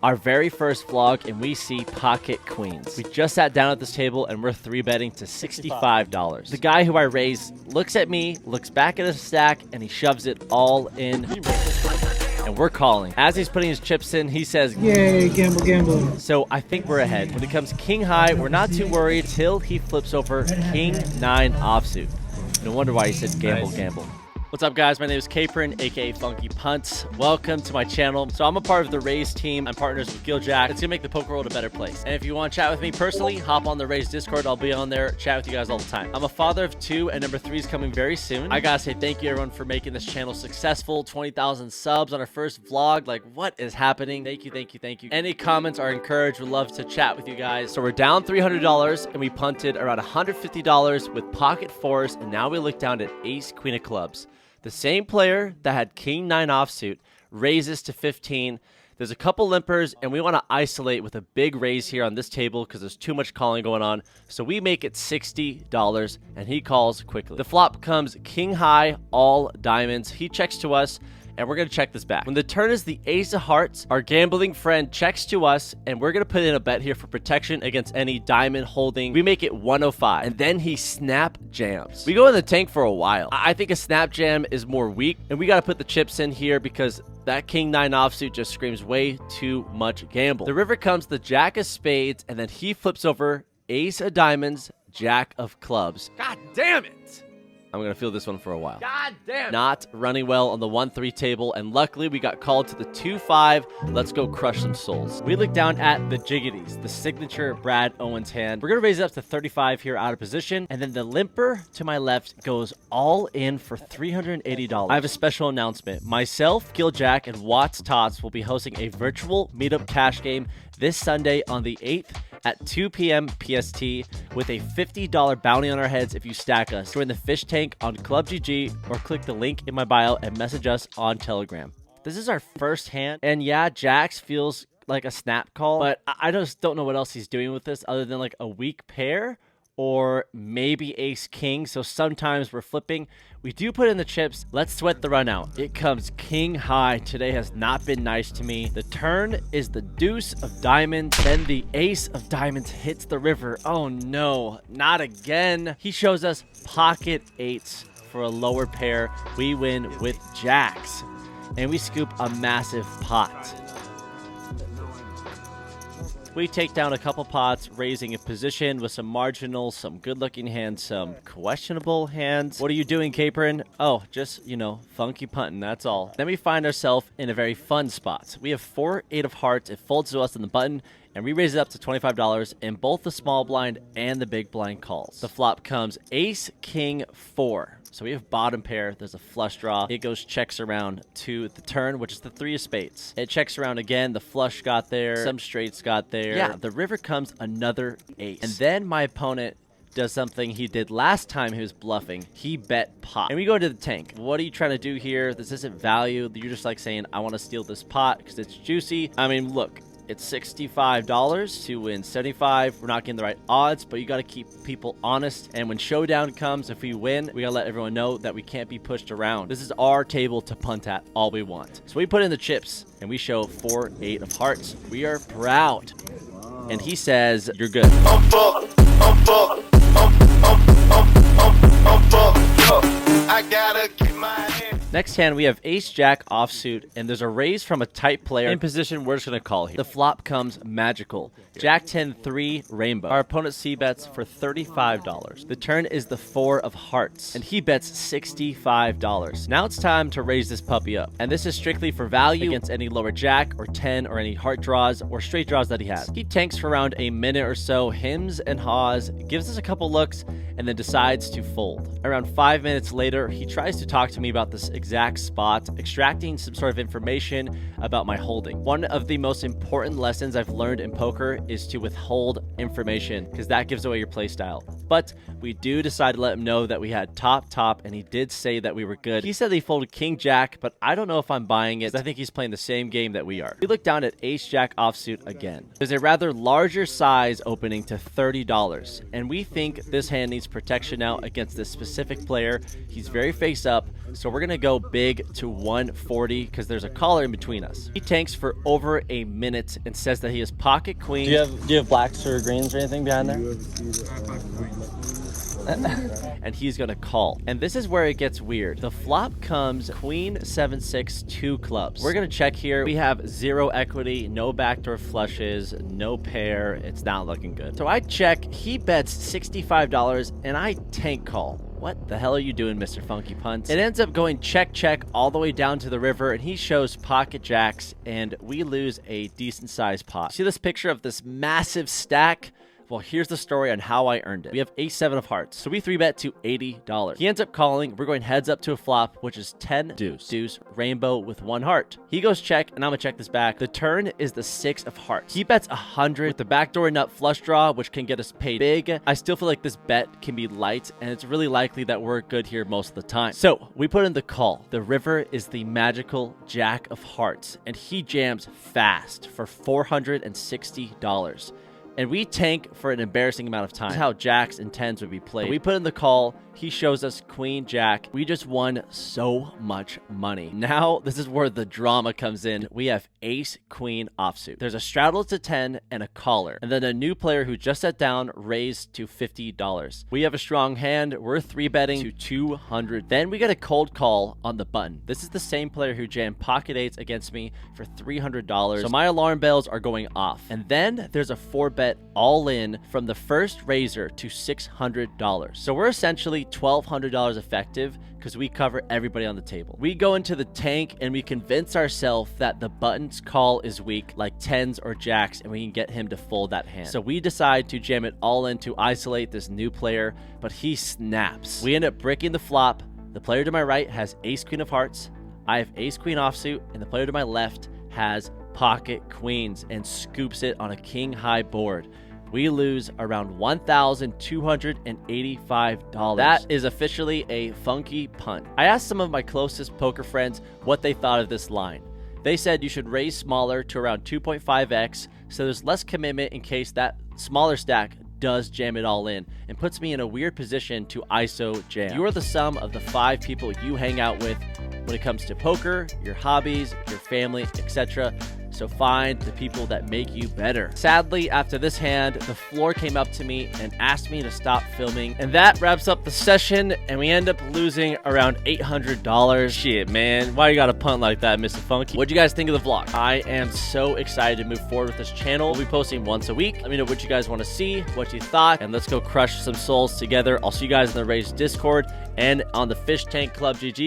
Our very first vlog, and we see pocket queens. We just sat down at this table and we're 3-betting to $65. The guy who I raised looks at me, looks back at his stack, and he shoves it all in. And we're calling. As he's putting his chips in, he says, "Yay, gamble, gamble." So I think we're ahead. When it comes king high, we're not too worried till he flips over king 9 offsuit. No wonder why he said gamble, gamble. What's up, guys? My name is Capron, aka Funky Punts. Welcome to my channel. So I'm a part of the RAZE team. I'm partners with Giljack. It's gonna make the poker world a better place. And if you want to chat with me personally, hop on the RAZE Discord. I'll be on there, chat with you guys all the time. I'm a father of 2, and number 3 is coming very soon. I gotta say thank you, everyone, for making this channel successful. 20,000 subs on our first vlog. Like, what is happening? Thank you, thank you, thank you. Any comments are encouraged. We'd love to chat with you guys. So we're down $300, and we punted around $150 with pocket 4s, and now we look down at ace queen of clubs. The same player that had king 9 offsuit raises to 15. There's a couple limpers, and we want to isolate with a big raise here on this table because there's too much calling going on. So we make it $60, and he calls quickly. The flop comes king high, all diamonds. He checks to us, and we're going to check this back. When the turn is the ace of hearts, our gambling friend checks to us, and we're going to put in a bet here for protection against any diamond holding. We make it 105, and then he snap jams. We go in the tank for a while. I think a snap jam is more weak, and we got to put the chips in here because that king 9 offsuit just screams way too much gamble. The river comes the jack of spades, and then he flips over ace of diamonds, jack of clubs. God damn it! I'm going to feel this one for a while. God damn. Not running well on the 1-3 table, and luckily we got called to the 2-5. Let's go crush some souls. We look down at the jiggities, the signature Brad Owens hand. We're going to raise it up to 35 here out of position, and then the limper to my left goes all in for $380. I have a special announcement. Myself, Giljack, and Watts Tots will be hosting a virtual meetup cash game this Sunday on the 8th at 2 p.m. PST with a $50 bounty on our heads if you stack us. Join the fish tank on Club GG or click the link in my bio and message us on Telegram. This is our first hand, and yeah, jacks feels like a snap call, but I just don't know what else he's doing with this other than like a weak pair or maybe ace king. So sometimes we're flipping. We do put in the chips. Let's sweat the run out. It comes king high. Today has not been nice to me. The turn is the deuce of diamonds. Then the ace of diamonds hits the river. Oh no, not again. He shows us pocket 8s for a lower pair. We win with jacks, and we scoop a massive pot. We take down a couple pots, raising a position with some marginal, some good-looking hands, some questionable hands. What are you doing, Capron? Oh, just, you know, funky punting, that's all. Then we find ourselves in a very fun spot. We have 4 8 of hearts. It folds to us in the button, and we raise it up to $25, and both the small blind and the big blind calls. The flop comes ace, king, 4. So we have bottom pair. There's a flush draw. It goes checks around to the turn, which is the 3 of spades. It checks around again. The flush got there. Some straights got there. Yeah, the river comes another ace. And then my opponent does something he did last time he was bluffing. He bet pot. And we go to the tank. What are you trying to do here? This isn't value. You're just like saying, I want to steal this pot because it's juicy. I mean, look. It's $65 to win 75. We're not getting the right odds, but you got to keep people honest. And when showdown comes, if we win, we got to let everyone know that we can't be pushed around. This is our table to punt at all we want. So we put in the chips, and we show 4 8 of hearts. We are proud. And he says, you're good. I gotta get my hand. Next hand, we have ace-jack offsuit, and there's a raise from a tight player in position we're just going to call here. The flop comes magical. Jack 10-3 rainbow. Our opponent c-bets for $35. The turn is the 4 of hearts, and he bets $65. Now it's time to raise this puppy up, and this is strictly for value against any lower jack or 10 or any heart draws or straight draws that he has. He tanks for around a minute or so, hims and haws, gives us a couple looks, and then decides to fold. Around 5 minutes later, he tries to talk to me about this exact spot, extracting some sort of information about my holding. One of the most important lessons I've learned in poker is to withhold information, because that gives away your playstyle. But we do decide to let him know that we had top, and he did say that we were good. He said he folded king jack, but I don't know if I'm buying it. I think he's playing the same game that we are. We look down at ace jack offsuit again. There's a rather larger size opening to $30, and we think this hand needs protection now against this specific player. He's very face up, so we're gonna go go big to 140 because there's a collar in between us. He tanks for over a minute and says that he has pocket queens. Do you have blacks or greens or anything behind there? And he's gonna call. And this is where it gets weird. The flop comes queen 7-6 2 clubs. We're gonna check here. We have 0 equity, no backdoor flushes, no pair. It's not looking good. So I check. He bets $65 and I tank call. What the hell are you doing, Mr. Funky Punts? It ends up going check, check all the way down to the river, and he shows pocket jacks, and we lose a decent sized pot. See this picture of this massive stack? Well, here's the story on how I earned it. We have ace-7 of hearts, so we 3-bet to $80. He ends up calling. We're going heads up to a flop, which is 10 deuce, rainbow with 1 heart. He goes check, and I'm gonna check this back. The turn is the 6 of hearts. He bets 100 with the backdoor nut flush draw, which can get us paid big. I still feel like this bet can be light, and it's really likely that we're good here most of the time. So we put in the call. The river is the magical jack of hearts, and he jams fast for $460. And we tank for an embarrassing amount of time. This is how jacks and 10s would be played. We put in the call. He shows us queen jack. We just won so much money. Now, this is where the drama comes in. We have ace queen offsuit. There's a straddle to 10 and a caller. And then a new player who just sat down raised to $50. We have a strong hand. We're 3-betting to 200. Then we get a cold call on the button. This is the same player who jammed pocket 8s against me for $300. So my alarm bells are going off. And then there's a 4-bet all in from the first raiser to $600. So we're essentially $1,200 effective because we cover everybody on the table. We go into the tank and we convince ourselves that the button's call is weak, like 10s or jacks, and we can get him to fold that hand. So we decide to jam it all in to isolate this new player, but he snaps. We end up breaking the flop. The player to my right has ace queen of hearts. I have ace queen offsuit, and the player to my left has pocket queens and scoops it on a king high board. We lose around $1,285. That is officially a funky punt. I asked some of my closest poker friends what they thought of this line. They said you should raise smaller to around 2.5x so there's less commitment in case that smaller stack does jam it all in and puts me in a weird position to ISO jam. You are the sum of the 5 people you hang out with when it comes to poker, your hobbies, your family, etc. So find the people that make you better. Sadly, after this hand, the floor came up to me and asked me to stop filming. And that wraps up the session, and we end up losing around $800. Shit, man. Why you gotta punt like that, Mr. Funky? What'd you guys think of the vlog? I am so excited to move forward with this channel. We'll be posting once a week. Let me know what you guys want to see, what you thought, and let's go crush some souls together. I'll see you guys in the RAZE Discord and on the Fish Tank Club GG.